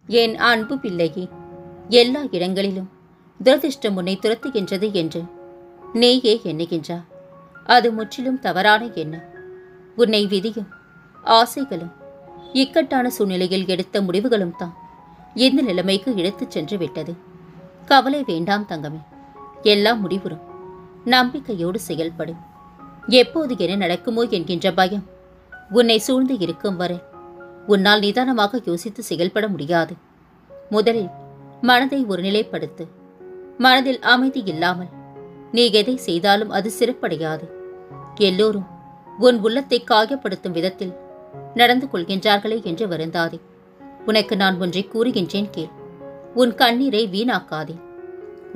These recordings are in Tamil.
என் அன்பு பிள்ளையே, எல்லா இடங்களிலும் துரதிர்ஷ்டம் உன்னை துரத்துகின்றது என்று நீயே எண்ணுகின்றா. அது முற்றிலும் தவறான எண்ணம். உன்னை விதியும் ஆசைகளும் இக்கட்டான சூழ்நிலையில் எடுத்த முடிவுகளும் தான் இந்த நிலைமைக்கு இழுத்துச் சென்று விட்டது. கவலை வேண்டாம் தங்கமே, எல்லாம் முடிவுறும். நம்பிக்கையோடு செயல்படும். எப்போது என்ன நடக்குமோ என்கின்ற பயம் உன்னை சூழ்ந்து இருக்கும் வரை உன்னால் நிதானமாக யோசித்து செயல்பட முடியாது. முதலில் மனதை ஒருநிலைப்படுத்து. மனதில் அமைதி இல்லாமல் நீ எதை செய்தாலும் அது சிறப்படையாது. எல்லோரும் உன் உள்ளத்தை காயப்படுத்தும் விதத்தில் நடந்து கொள்கின்றார்களே என்று வருந்தாதே. உனக்கு நான் ஒன்றை கூறுகின்றேன் கேள். உன் கண்ணீரை வீணாக்காதே.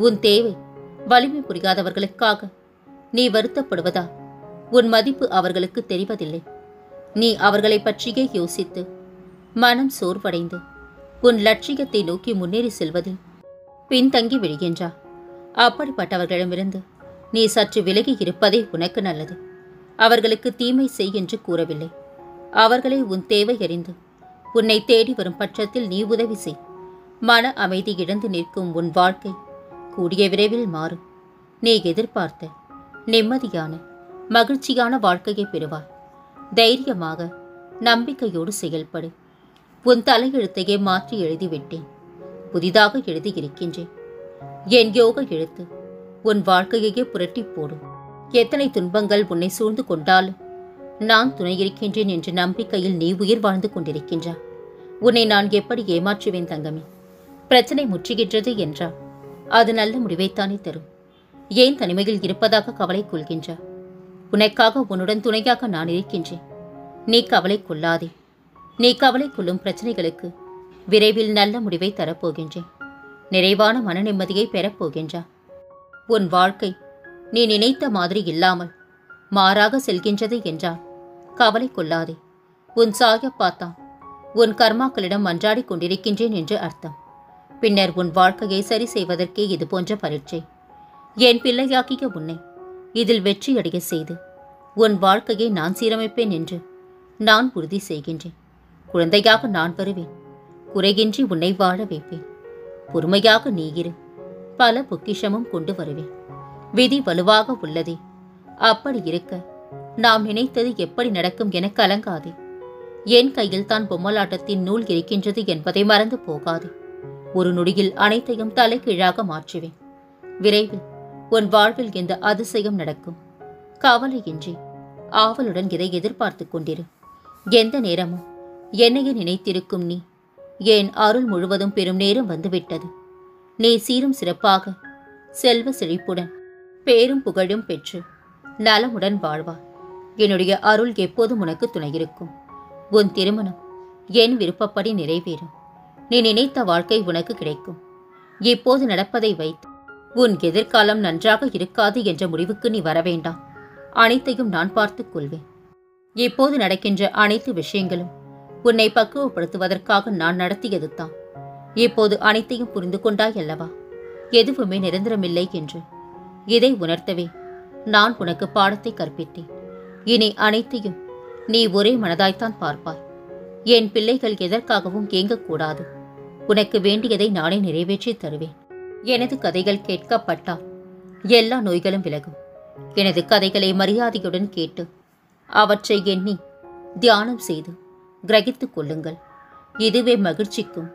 உன் தேவை வலிமை புரியாதவர்களுக்காக நீ வருத்தப்படுவதா உன் மதிப்பு அவர்களுக்கு தெரிவதில்லை. நீ அவர்களை பற்றியே யோசித்து மனம் சோர்வடைந்து உன் லட்சியத்தை நோக்கி முன்னேறி செல்வதில் பின்தங்கி விடுகின்றார். அப்படிப்பட்டவர்களிடமிருந்து நீ சற்று விலகி இருப்பதே உனக்கு நல்லது. அவர்களுக்கு தீமை செய் என்று கூறவில்லை. அவர்களே உன் தேவை அறிந்து உன்னை தேடி வரும் பட்சத்தில் நீ உதவி செய். மன அமைதி இழந்து நிற்கும் உன் வாழ்க்கை கூடிய விரைவில் மாறும். நீ எதிர்பார்த்த நிம்மதியான மகிழ்ச்சியான வாழ்க்கையை பெறுவாய். தைரியமாக நம்பிக்கையோடு செயல்படு. உன் தலையெழுத்தையே மாற்றி எழுதிவிட்டேன். புதிதாக எழுதியிருக்கின்றேன். என் யோக எழுத்து உன் வாழ்க்கையையே புரட்டி போடும். எத்தனை துன்பங்கள் உன்னை சூழ்ந்து கொண்டாலும் நான் துணை இருக்கின்றேன் என்ற நம்பிக்கையில் நீ உயிர் வாழ்ந்து கொண்டிருக்கின்றாய். உன்னை நான் எப்படி ஏமாற்றுவேன் தங்கமே? பிரச்சனை முற்றுகின்றது என்றால் அது நல்ல முடிவைத்தானே தரும். ஏன் தனிமையில் இருப்பதாக கவலை கொள்கின்றாய்? உனக்காக உன்னுடன் துணையாக நான் இருக்கின்றேன். நீ கவலை கொள்ளாதே. நீ கவலை கொள்ளும் பிரச்சனைகளுக்கு விரைவில் நல்ல முடிவை தரப்போகின்றேன். நிறைவான மன நிம்மதியை பெறப்போகின்றா. உன் வாழ்க்கை நீ நினைத்த மாதிரி இல்லாமல் மாறாக செல்கின்றது என்றால் கவலை கொள்ளாதே. உன் சாயப்பாத்தான் உன் கர்மாக்களிடம் மன்றாடி கொண்டிருக்கின்றேன் என்று அர்த்தம். பின்னர் உன் வாழ்க்கையை சரி செய்வதற்கே இது போன்ற பரீட்சை. என் பிள்ளையாக்கிய உன்னை இதில் வெற்றியடைய செய்து உன் வாழ்க்கையை நான் சீரமைப்பேன் என்று நான் உறுதி செய்கின்றேன். குழந்தையாக நான் வருவேன். குறைகின்றி உன்னை வாழ வைப்பேன். பொறுமையாக நீ இரு. பல பொக்கிஷமும் கொண்டு வருவேன். விதி வலுவாக உள்ளதே. அப்படி இருக்க நாம் நினைத்தது எப்படி நடக்கும் என கலங்காதே. என் கையில் தான் பொம்மலாட்டத்தின் நூல் இருக்கின்றது என்பதை மறந்து போகாதே. ஒரு நொடியில் அனைத்தையும் தலைகீழாக மாற்றுவேன். விரைவில் உன் வாழ்வில் எந்த அதிசயம் நடக்கும். கவலையின்றி ஆவலுடன் இதை எதிர்பார்த்து கொண்டிரு. எந்த நேரமும் என்னையே நினைத்திருக்கும் நீ என் அருள் முழுவதும் பெறும் நேரம் வந்துவிட்டது. நீ சீரும் சிறப்பாக செல்வ செழிப்புடன் பேரும் புகழும் பெற்று நலமுடன் வாழ்வாய். என்னுடைய அருள் எப்போதும் உனக்கு துணையிருக்கும். உன் திருமணம் என் விருப்பப்படி நிறைவேறும். நீ நினைத்த வாழ்க்கை உனக்கு கிடைக்கும். இப்போது நடப்பதை வைத்து உன் எதிர்காலம் நன்றாக இருக்காது என்ற முடிவுக்கு நீ வரவேண்டாம். அனைத்தையும் நான் பார்த்துக் கொள்வேன். இப்போது நடக்கின்ற அனைத்து விஷயங்களும் உன்னை பக்குவப்படுத்துவதற்காக நான் நடத்தியது தான். இப்போது அனைத்தையும் புரிந்து கொண்டாய் அல்லவா? எதுவுமே நிரந்தரமில்லை என்று இதை உணர்த்தவே நான் உனக்கு பாடத்தை கற்பித்தேன். இனி அனைத்தையும் நீ ஒரே மனதாய்த்தான் பார்ப்பாய். என் பிள்ளைகள் எதற்காகவும் ஏங்கக்கூடாது. உனக்கு வேண்டியதை நானே நிறைவேற்றி தருவேன். எனது கதைகள் கேட்கப்பட்டால் எல்லா நோய்களும் விலகும். எனது கதைகளை மரியாதையுடன் கேட்டு அவற்றை எண்ணி தியானம் செய்து கிரகித்துக் கொள்ளுங்கள். இதுவே மகிழ்ச்சிக்கும்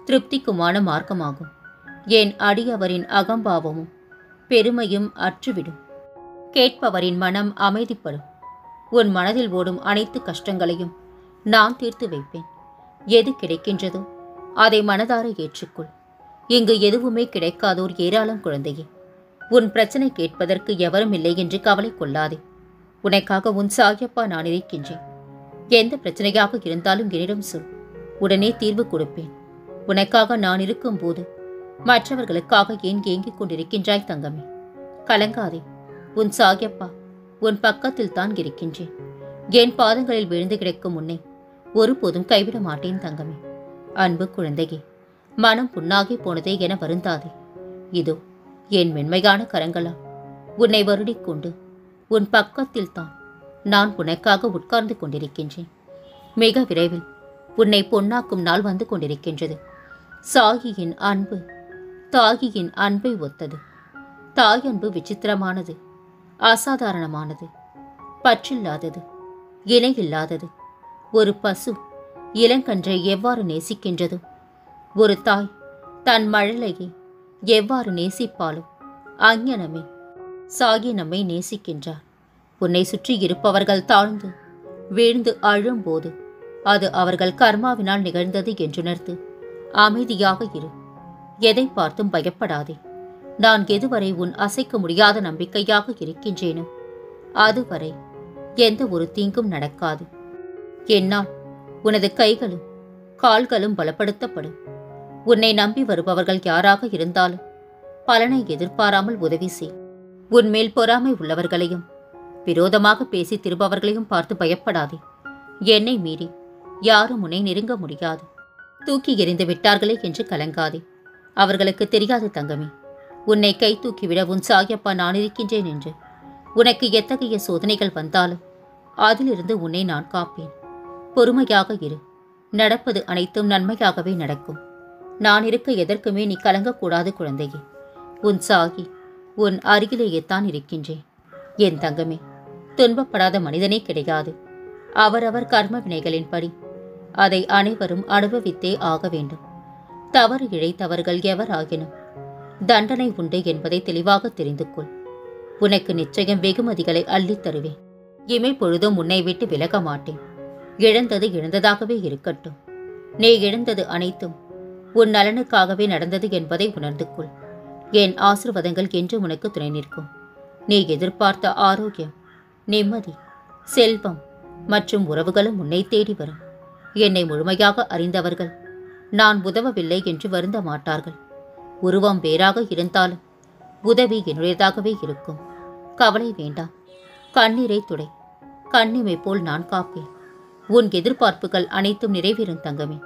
திருப்திக்குமான மார்க்கமாகும். என் அடியவரின் அகம்பாவமும் பெருமையும் அற்றுவிடும். கேட்பவரின் மனம் அமைதிப்படும். உன் மனதில் ஓடும் அனைத்து கஷ்டங்களையும் நான் தீர்த்து வைப்பேன். எது கிடைக்கின்றதோ அதை மனதார ஏற்றுக்கொள். இங்கு எதுவுமே கிடைக்காதோர் ஏராளம் குழந்தையே. உன் பிரச்சனை கேட்பதற்கு எவரும் இல்லை என்று கவலை கொள்ளாதே. உனக்காக உன் சாயப்பா நான் இருக்கின்றேன். எந்த பிரச்சனையாக இருந்தாலும் என்னிடம் சொல். உடனே தீர்வு கொடுப்பேன். உனக்காக நான் இருக்கும்போது மற்றவர்களுக்காக ஏன் ஏங்கிக் கொண்டிருக்கின்றாய் தங்கமே? கலங்காதே. உன் சாயப்பா உன் பக்கத்தில் தான் இருக்கின்றேன். என் பாதங்களில் விழுந்து கிடக்கும் உன்னை ஒருபோதும் கைவிட மாட்டேன் தங்கமே. அன்பு குழந்தையே, மனம் புண்ணாகி போனதே என வருந்தாதே. இதோ என் மென்மையான கரங்களால் உன்னை வருடிக்கொண்டு உன் பக்கத்தில் தான் நான் உனக்காக உட்கார்ந்து கொண்டிருக்கின்றேன். மிக விரைவில் உன்னை பொன்னாக்கும் நாள் வந்து கொண்டிருக்கின்றது. சாகியின் அன்பு தாகியின் அன்பை ஒத்தது. தாய் அன்பு விசித்திரமானது, அசாதாரணமானது, பற்றில்லாதது, இணையில்லாதது. ஒரு பசு இளங்கன்றை எவ்வாறு நேசிக்கின்றதோ, ஒரு தாய் தன் மழலையை எவ்வாறு நேசிப்பாளோ, அஞ்ஞனமே சாகி நம்மை நேசிக்கின்றார். உன்னை சுற்றி இருப்பவர்கள் தாழ்ந்து வீழ்ந்து அழும்போது அது அவர்கள் கர்மாவினால் நிகழ்ந்தது என்றுணர்த்து அமைதியாக இரு. எதை பார்த்தும் பயப்படாதே. நான் எதுவரை உன் அசைக்க முடியாத நம்பிக்கையாக இருக்கின்றேனோ அதுவரை எந்த ஒரு தீங்கும் நடக்காது. என்னால் உனது கைகளும் கால்களும் பலப்படுத்தப்படும். உன்னை நம்பி வருபவர்கள் யாராக இருந்தாலும் பலனை எதிர்பாராமல் உதவி செய். உன்மேல் பொறாமை உள்ளவர்களையும் விரோதமாக பேசி திரும்பவர்களையும் பார்த்து பயப்படாதே. என்னை மீறி யாரும் உன்னை நெருங்க முடியாது. தூக்கி எறிந்து விட்டார்களே என்று கலங்காதே. அவர்களுக்கு தெரியாது தங்கமே, உன்னை கை தூக்கிவிட உன் சாயப்பா நான் இருக்கின்றேன் என்று. உனக்கு எத்தகைய சோதனைகள் வந்தாலும் அதிலிருந்து உன்னை நான் காப்பேன். பொறுமையாக இரு. நடப்பது அனைத்தும் நன்மையாகவே நடக்கும். நான் இருக்க எதற்குமே நீ கலங்கக்கூடாது குழந்தையே. உன் சாகி உன் அருகிலேயே தான் இருக்கின்றேன். என் தங்கமே, துன்பப்படாத மனிதனே கிடையாது. அவரவர் கர்ம வினைகளின்படி அதை அனைவரும் அனுபவித்தே ஆக வேண்டும். தவறு இழைத்தவர்கள் எவராகினும் தண்டனை உண்டு என்பதை தெளிவாக தெரிந்து கொள். உனக்கு நிச்சயம் வெகுமதிகளை அள்ளித் தருவேன். இமை பொழுதும் உன்னை விட்டு விலக மாட்டேன். இழந்தது இழந்ததாகவே இருக்கட்டும். நீ இழந்தது அனைத்தும் உன் நலனுக்காகவே நடந்தது என்பதை உணர்ந்து கொள். என் ஆசீர்வாதங்கள் என்று உனக்கு துணை நிற்கும். நீ எதிர்பார்த்த ஆரோக்கியம், நிம்மதி, செல்வம் மற்றும் உறவுகளும் உன்னை தேடி வரும். என்னை முழுமையாக அறிந்தவர்கள் நான் உதவவில்லை என்று வருந்த மாட்டார்கள். உருவம் வேறாக இருந்தாலும் உதவி என்னுடையதாகவே இருக்கும். கவலை வேண்டாம். கண்ணீரை துடை. கண்ணிமை போல் நான் காப்பேன். உன் எதிர்பார்ப்புகள் அனைத்தும் நிறைவேறும் தங்கமே.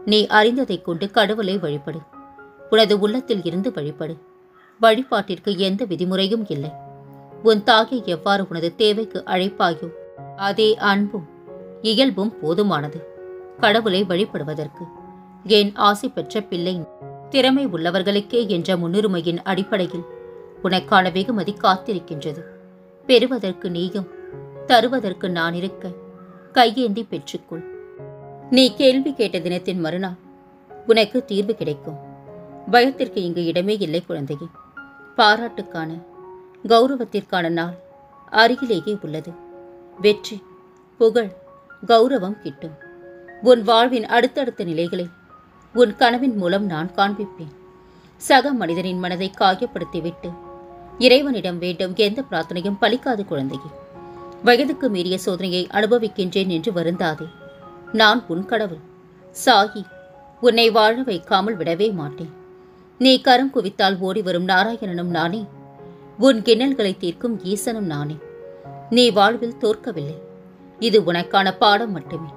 நீ அறிந்ததைக் கொண்டு கடவுளை வழிபடு. உனது உள்ளத்தில் இருந்து வழிபடு. வழிபாட்டிற்கு எந்த விதிமுறையும் இல்லை. உன் தாயை எவ்வாறு உனது தேவைக்கு அழைப்பாயோ அதே அன்பும் இயல்பும் போதுமானது கடவுளை வழிபடுவதற்கு. என் ஆசை பெற்ற பிள்ளை, திறமை உள்ளவர்களுக்கே என்ற முன்னுரிமையின் அடிப்படையில் உனக்கான வெகுமதி காத்திருக்கின்றது. பெறுவதற்கு நீயும் தருவதற்கு நான் இருக்க கையேந்தி பெற்றுக்கொள். நீ கேள்வி கேட்ட தினத்தின் மறுநாள் உனக்கு தீர்வு கிடைக்கும். பயத்திற்கு இங்கு இடமே இல்லை குழந்தையே. பாராட்டுக்கான, கௌரவத்திற்கான நாள் அருகிலேயே உள்ளது. வெற்றி, புகழ், கௌரவம் கிட்டும். உன் வாழ்வின் அடுத்தடுத்த நிலைகளை உன் கனவின் மூலம் நான் காண்பிப்பேன். சக மனிதனின் மனதை காயப்படுத்திவிட்டு இறைவனிடம் வேண்டும் எந்த பிரார்த்தனையும் பலிக்காது குழந்தையே. வயதுக்கு மீறிய சோதனையை அனுபவிக்கின்றேன் என்று வருந்தாதே. நான் உன் கடவுள் சாகி உன்னை வாழ வைக்காமல் விடவே மாட்டேன். நீ கரம் குவித்தால் ஓடி வரும் நாராயணனும் நானே. உன் கிண்ணல்களை தீர்க்கும் ஈசனும் நானே. நீ வாழ்வில் தோற்கவில்லை. இது உனக்கான பாடம் மட்டுமே.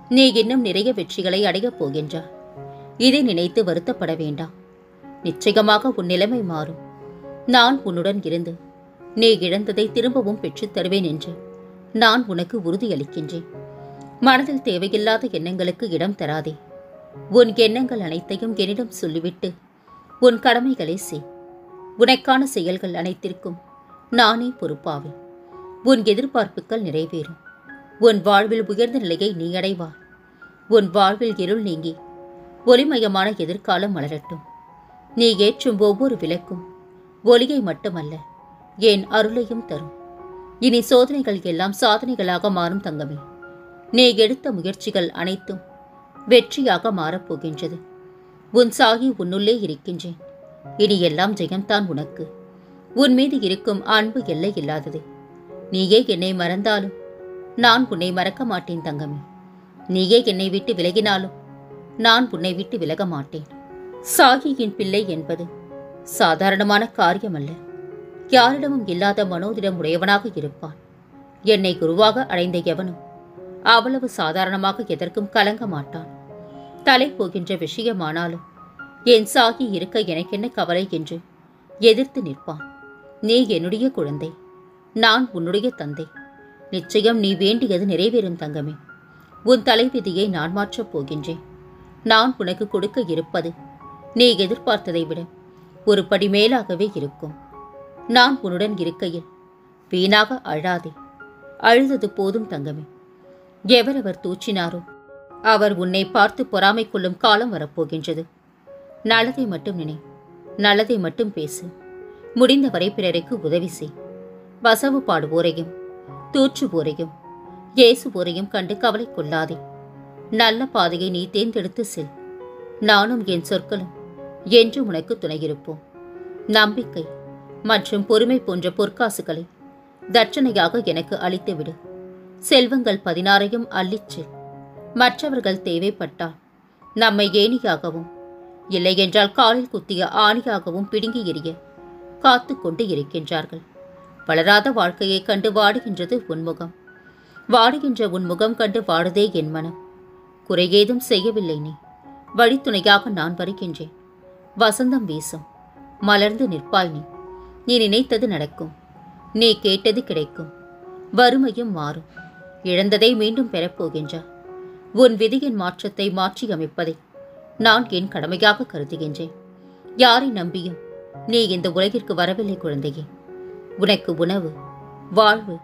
நீ இன்னும் நிறைய வெற்றிகளை அடையப் போகின்றாய். இதை நினைத்து வருத்தப்பட வேண்டாம். நிச்சயமாக உன் நிலைமை மாறும். நான் உன்னுடன் இருந்து நீ இழந்ததை திரும்பவும் பெற்றுத் தருவேன் என்று நான் உனக்கு உறுதியளிக்கின்றேன். மனதில் தேவையில்லாத எண்ணங்களுக்கு இடம் தராதே. உன் எண்ணங்கள் அனைத்தையும் என்னிடம் சொல்லிவிட்டு உன் கடமைகளை செய். உனக்கான செயல்கள் அனைத்திற்கும் நானே பொறுப்பாவேன். உன் எதிர்பார்ப்புகள் நிறைவேறும். உன் வாழ்வில் உயர்ந்த நிலையை நீ அடைவாய். உன் வாழ்வில் இருள் நீங்கி ஒளிமயமான எதிர்காலம் மலரட்டும். நீ ஏற்றும் ஒவ்வொரு விளக்கும் ஒளியை மட்டுமல்ல, என் அருளையும் தரும். இனி சோதனைகள் எல்லாம் சாதனைகளாக மாறும் தங்கமே. நீ எடுத்த முயற்சிகள் அனைத்தும் வெற்றியாக மாறப்போகின்றது. உன் சாகி உன்னுள்ளே இருக்கின்றேன். இனி எல்லாம் ஜெயம்தான் உனக்கு. உன் மீது இருக்கும் அன்பு எல்லை இல்லாதது. நீயே என்னை மறந்தாலும் நான் உன்னை மறக்க மாட்டேன் தங்கமே. நீயே என்னை விட்டு விலகினாலும் நான் உன்னை விட்டு விலக மாட்டேன். சாகியின் பிள்ளை என்பது சாதாரணமான காரியமல்ல. யாரிடமும் இல்லாத மனோதிடம் உடையவனாக இருப்பான். என்னை குருவாக அடைந்த எவனும் அவ்வளவு சாதாரணமாக எதற்கும் கலங்க மாட்டான். தலை போகின்ற விஷயமானாலும் என் சாகி இருக்க எனக்கென்ன கவலை என்று எதிர்த்து நிற்பான். நீ என்னுடைய குழந்தை, நான் உன்னுடைய தந்தை. நிச்சயம் நீ வேண்டியது நிறைவேறும் தங்கமே. உன் தலைவிதியை நான் மாற்றப் போகின்றேன். நான் உனக்கு கொடுக்க இருப்பது நீ எதிர்பார்த்ததை விட ஒரு படி மேலாகவே இருக்கும். நான் உன்னுடன் இருக்கையில் வீணாக அழாதே. அழுதது போதும் தங்கமே. எவரவர் தூற்றினாரோ அவர் உன்னை பார்த்து பொறாமை கொள்ளும் காலம் வரப்போகின்றது. நல்லதை மட்டும் நினை, நல்லதை மட்டும் பேசு. முடிந்தவரை பிறருக்கு உதவி செய். வசவு பாடுவோரையும் தூற்றுவோரையும் ஏசுவோரையும் கண்டு கவலை கொள்ளாதே. நல்ல பாதையை நீ தேர்ந்தெடுத்து செல். நானும் என் சொற்களும் என்று உனக்கு துணையிருப்போம். நம்பிக்கை மற்றும் பொறுமை போன்ற பொற்காசுகளை தட்சணையாக எனக்கு அளித்துவிடு. செல்வங்கள் 16ஐயும் அள்ளிச்செல். மற்றவர்கள் தேவைப்பட்டால் நம்மை ஏணியாகவும் இல்லையென்றால் காலில் குத்திய ஆணியாகவும் பிடுங்கி எறிய காத்து கொண்டு இருக்கின்றார்கள். வளராத வாழ்க்கையை கண்டு வாடுகின்றது உன்முகம். வாடுகின்ற உன்முகம் கண்டு வாடுதே என் மனம். குறையேதும் செய்யவில்லை நீ. வழித்துணையாக நான் வருகின்றேன். வசந்தம் வீசும். மலர்ந்து நிற்பாய் நீ. நீ நினைத்தது நடக்கும். நீ கேட்டது கிடைக்கும். வறுமையும் மாறும். இழந்ததை மீண்டும் பெறப்போகின்றார். உன் விதியின் மாற்றத்தை மாற்றி அமைப்பதை நான் என் கடமையாக கருதுகின்றேன். யாரை நம்பியும் நீ இந்த உலகிற்கு வரவில்லை குழந்தையே. உனக்கு உணவு, வாழ்வு,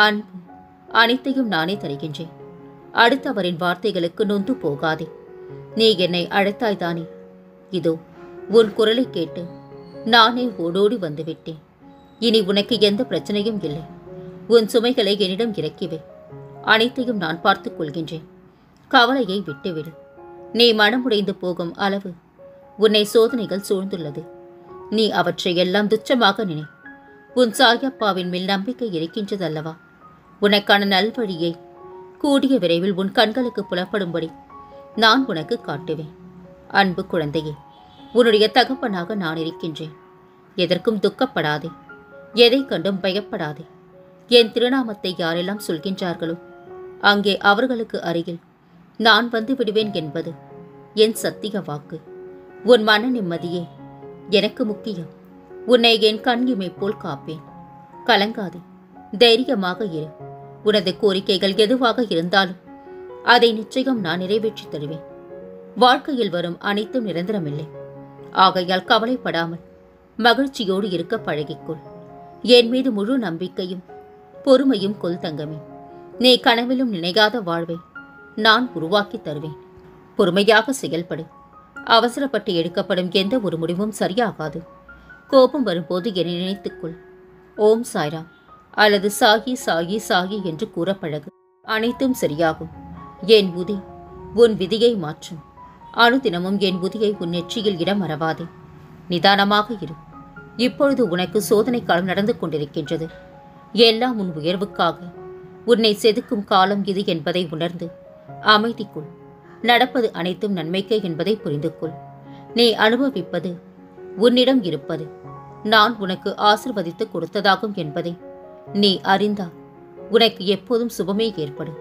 அன்பு அனைத்தையும் நானே தருகின்றேன். அடுத்தவரின் வார்த்தைகளுக்கு நொந்து போகாதே. நீ என்னை அழைத்தாய்தானே. இதோ உன் குரலை கேட்டு நானே ஓடோடி வந்துவிட்டேன். இனி உனக்கு எந்த பிரச்சனையும் இல்லை. உன் சுமைகளை என்னிடம் இறக்கிவை. அனைத்தையும் நான் பார்த்துக் கொள்கின்றேன். கவலையை விட்டுவிடு. நீ மனமுடைந்து போகும் அளவு உன்னை சோதனைகள் சூழ்ந்துள்ளது. நீ அவற்றை எல்லாம் துச்சமாக நினை. உன் சாயப்பாவின் மேல் நம்பிக்கை இருக்கின்றதல்லவா? உனக்கான நல்வழியை கூடிய விரைவில் உன் கண்களுக்கு புலப்படும்படி நான் உனக்கு காட்டுவேன். அன்பு குழந்தையே, உன்னுடைய தகப்பனாக நான் இருக்கின்றேன். எதற்கும் துக்கப்படாதே. எதை கண்டும் பயப்படாதே. என் திருநாமத்தை யாரெல்லாம் சொல்கின்றார்களோ அங்கே அவர்களுக்கு அருகில் நான் வந்து விடுவேன் என்பது என் சத்திய வாக்கு. உன் மன நிம்மதியே எனக்கு முக்கியம். உன்னை என் கண்ணிமை போல் காப்பேன். கலங்காதே. தைரியமாக இரு. உனது கோரிக்கைகள் எதுவாக இருந்தாலும் அதை நிச்சயம் நான் நிறைவேற்றி தருவேன். வாழ்க்கையில் வரும் அனைத்தும் நிரந்தரமில்லை. ஆகையால் கவலைப்படாமல் மகிழ்ச்சியோடு இருக்க பழகிக்கொள். என் மீது முழு நம்பிக்கையும் பொறுமையும் கொள் தங்கமே. நீ கனவிலும் நினைக்காத வாழ்வை நான் உருவாக்கி தருவேன். பொறுமையாக செயல்படு. அவசரப்பட்டு எடுக்கப்படும் எந்த ஒரு முடிவும் சரியாகாது. கோபம் வரும்போது என்னை நினைத்துக்கொள். ஓம் சாய்ராம் அல்லது சாகி சாகி சாகி என்று கூற பழகு. அனைத்தும் சரியாகும். என் உதி உன் விதியை மாற்றும். அனுதினமும் என் உதியை உன் நெற்றியில் இட மறவாதே. நிதானமாக இரு. இப்பொழுது உனக்கு சோதனை காலம் நடந்து கொண்டிருக்கின்றது. எல்லாம் உன் உயர்வுக்காக. உன்னை செதுக்கும் காலம் இது என்பதை உணர்ந்து அமைதிக்குள். நடப்பது அனைத்தும் நன்மைக்கே என்பதை புரிந்து கொள். நீ அனுபவிப்பது உன்னிடம் இருப்பது நான் உனக்கு ஆசிர்வதித்து கொடுத்ததாகும் என்பதை நீ அறிந்தால் உனக்கு எப்போதும் சுபமே ஏற்படும்.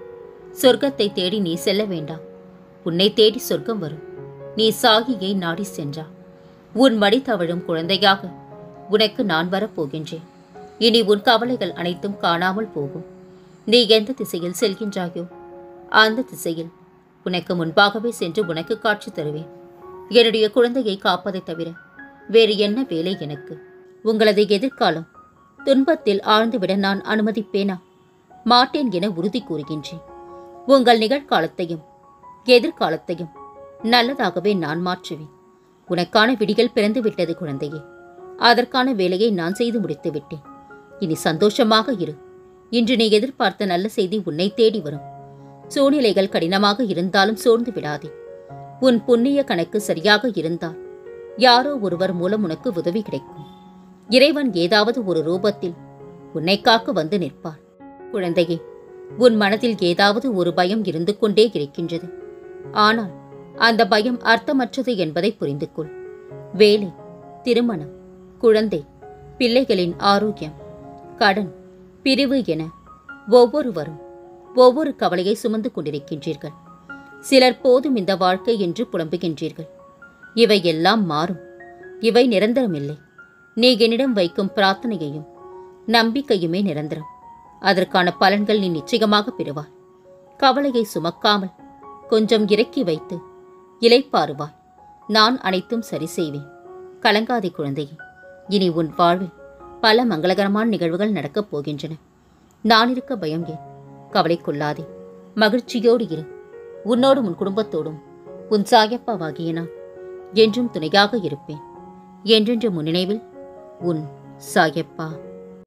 சொர்க்கத்தை தேடி நீ செல்ல வேண்டாம். உன்னை தேடி சொர்க்கம் வரும். நீ சாகியை நாடி சென்றா. உன் மடி தவழும் குழந்தையாக உனக்கு நான் வரப்போகின்றேன். இனி உன் கவலைகள் அனைத்தும் காணாமல் போகும். நீ எந்த திசையில் செல்கின்றாயோ அந்த திசையில் உனக்கு முன்பாகவே சென்று உனக்கு காட்சி தருவேன். என்னுடைய குழந்தையை காப்பதை தவிர வேறு என்ன வேலை எனக்கு? உங்களது எதிர்காலம் துன்பத்தில் ஆழ்ந்துவிட நான் அனுமதிப்பேனா? மாட்டேன் என உறுதி கூறுகின்றேன். உங்கள் நிகழ்காலத்தையும் எதிர்காலத்தையும் நல்லதாகவே நான் மாற்றுவேன். உனக்கான விடிகள் பிறந்துவிட்டது குழந்தையே. அதற்கான வேலையை நான் செய்து முடித்து விட்டேன். இனி சந்தோஷமாக இரு. இன்று நீ எதிர்பார்த்த நல்ல செய்தி உன்னை தேடி வரும். சூழ்நிலைகள் கடினமாக இருந்தாலும் சோர்ந்து விடாதே. உன் புண்ணிய கணக்கு சரியாக இருந்தால் யாரோ ஒருவர் மூலம் உனக்கு உதவி கிடைக்கும். இறைவன் ஏதாவது ஒரு ரூபத்தில் உன்னை காக்க வந்து நிற்பார். குழந்தையே, உன் மனதில் ஏதாவது ஒரு பயம் இருந்து கொண்டே இருக்கின்றது. ஆனால் அந்த பயம் அர்த்தமற்றது என்பதை புரிந்து கொள். வேலை, திருமணம், குழந்தை, பிள்ளைகளின் ஆரோக்கியம், கடன், பிரிவு என ஒவ்வொருவரும் ஒவ்வொரு கவலையை சுமந்து கொண்டிருக்கின்றீர்கள். சிலர் போதும் இந்த வாழ்க்கை என்று புலம்புகின்றீர்கள். இவை எல்லாம் மாறும். இவை நிரந்தரமில்லை. நீ என்னிடம் வைக்கும் பிரார்த்தனையையும் நம்பிக்கையுமே நிரந்தரம். அதற்கான பலன்கள் நீ நிச்சயமாக பெறுவாய். கவலையை சுமக்காமல் கொஞ்சம் இறக்கி வைத்து இளைப்பாறுவாய். நான் அனைத்தும் சரி செய்வேன். கலங்காதே குழந்தையே. இனி உன் வாழ்வில் பல மங்களகரமான நிகழ்வுகள் நடக்கப் போகின்றன. நான் இருக்க பயம் ஏன்? கவலை கொள்ளாதே. மகிழ்ச்சியோடு இரு. உன்னோடும் உன் குடும்பத்தோடும் உன் சாயப்பாவாகிய நான் என்றும் துணையாக இருப்பேன். என்றென்று முன்னினைவில் உன் சாயப்பா.